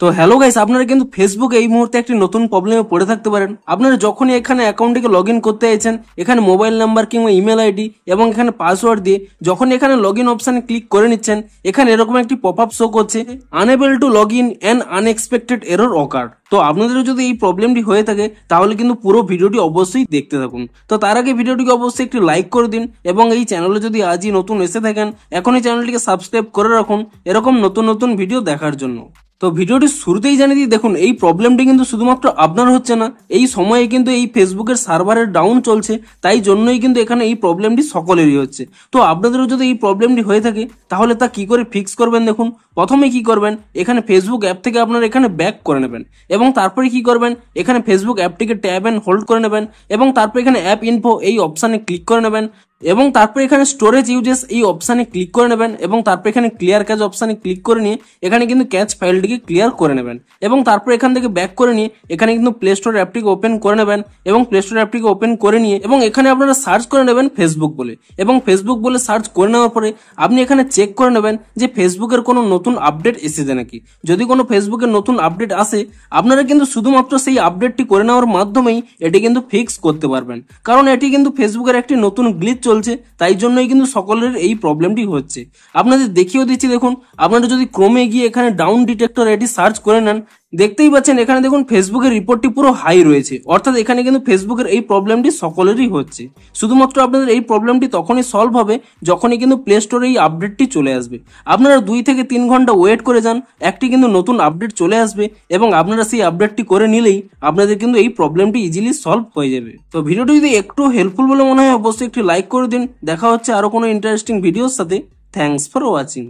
তো hello guys, আপনারা কিন্তু ফেসবুকে এই মুহূর্তে একটি নতুন প্রবলেমে পড়ে থাকতে পারেন। আপনারা যখনই এখানে অ্যাকাউন্টটিকে লগ ইন করতে চাইছেন, এখানে মোবাইল নাম্বার কিংবা ইমেল আইডি এবং এখানে পাসওয়ার্ড দিয়ে যখন এখানে লগ ইন অপশানে ক্লিক করে নিচ্ছেন, এখানে এরকম একটি পপ আপ শো করছে, unable to log in and unexpected error occur. তো আপনাদেরও যদি এই প্রবলেমটি হয়ে থাকে তাহলে কিন্তু পুরো ভিডিওটি অবশ্যই দেখতে থাকুন। তো তার আগে ভিডিওটিকে অবশ্যই একটি লাইক করে দিন এবং এই চ্যানেলে যদি আজই নতুন এসে থাকেন এখনই চ্যানেলটিকে সাবস্ক্রাইব করে রাখুন এরকম নতুন নতুন ভিডিও দেখার জন্য। তো ভিডিওটি শুরুতেই জানিয়ে দিই, দেখুন এই প্রবলেমটি কিন্তু শুধুমাত্র আপনার হচ্ছে না, এই সময়ে কিন্তু এই ফেসবুকের সার্ভারের ডাউন চলছে, তাই জন্যই কিন্তু এখানে এই প্রবলেমটি সকলেরই হচ্ছে। তো আপনাদেরও যদি এই প্রবলেমটি হয়ে থাকে তাহলে তা কি করে ফিক্স করবেন, দেখুন প্রথমে কি করবেন, এখানে ফেসবুক অ্যাপ থেকে আপনারা এখানে ব্যাক করে নেবেন এবং তারপরে কি করবেন, এখানে ফেসবুক অ্যাপটিকে ট্যাব অ্যান্ড হোল্ড করে নেবেন এবং তারপর এখানে অ্যাপ ইনফো এই অপশানে ক্লিক করে নেবেন এবং তারপর এখানে স্টোরেজ ইউজেস এই অপশানে ক্লিক করে নেবেন এবং তারপর এখানে ক্লিয়ার ক্যাচ অপশানে ক্লিক করে নিয়ে এখানে কিন্তু ক্যাচ ফাইলটিকে ক্লিয়ার করে নেবেন এবং তারপর এখান থেকে ব্যাক করে নিয়ে এখানে কিন্তু প্লে স্টোর অ্যাপটিকে ওপেন করে নেবেন এবং প্লে স্টোর অ্যাপটিকে ওপেন করে নিয়ে এবং এখানে আপনারা সার্চ করে নেবেন ফেসবুক বলে এবং ফেসবুক বলে সার্চ করে নেওয়ার পরে আপনি এখানে চেক করে নেবেন যে ফেসবুকের কোনো নতুন আপডেট এসেছে নাকি। যদি কোনো ফেসবুকের নতুন আপডেট আসে আপনারা কিন্তু শুধুমাত্র সেই আপডেটটি করে নেওয়ার মাধ্যমেই এটি কিন্তু ফিক্স করতে পারবেন, কারণ এটি কিন্তু ফেসবুকের একটি নতুন গ্লিচ চলছে, তাই জন্যই কিন্তু সকলের এই প্রবলেমটি হচ্ছে। আপনাদের দেখিয়েও দিচ্ছি, দেখুন আপনারা যদি ক্রোমে গিয়ে এখানে ডাউন ডিটেক্টর এটি সার্চ করে নেন, দেখতেই পাচ্ছেন এখানে দেখুন ফেসবুকের রিপোর্টটি পুরো হাই রয়েছে, অর্থাৎ এখানে কিন্তু ফেসবুকের এই প্রবলেমটি সকলেরই হচ্ছে। শুধুমাত্র আপনাদের এই প্রবলেমটি তখনই সলভ হবে যখনই কিন্তু প্লে স্টোরে এই আপডেটটি চলে আসবে। আপনারা 2 থেকে 3 ঘন্টা ওয়েট করে যান, একটি কিন্তু নতুন আপডেট চলে আসবে এবং আপনারা সেই আপডেটটি করে নিলেই আপনাদের কিন্তু এই প্রবলেমটি ইজিলি সলভ হয়ে যাবে। তো ভিডিওটি যদি একটু হেল্পফুল বলে মনে হয় অবশ্যই একটি লাইক করে দিন। দেখা হচ্ছে আরো কোনো ইন্টারেস্টিং ভিডিওর সাথে। Thanks for watching.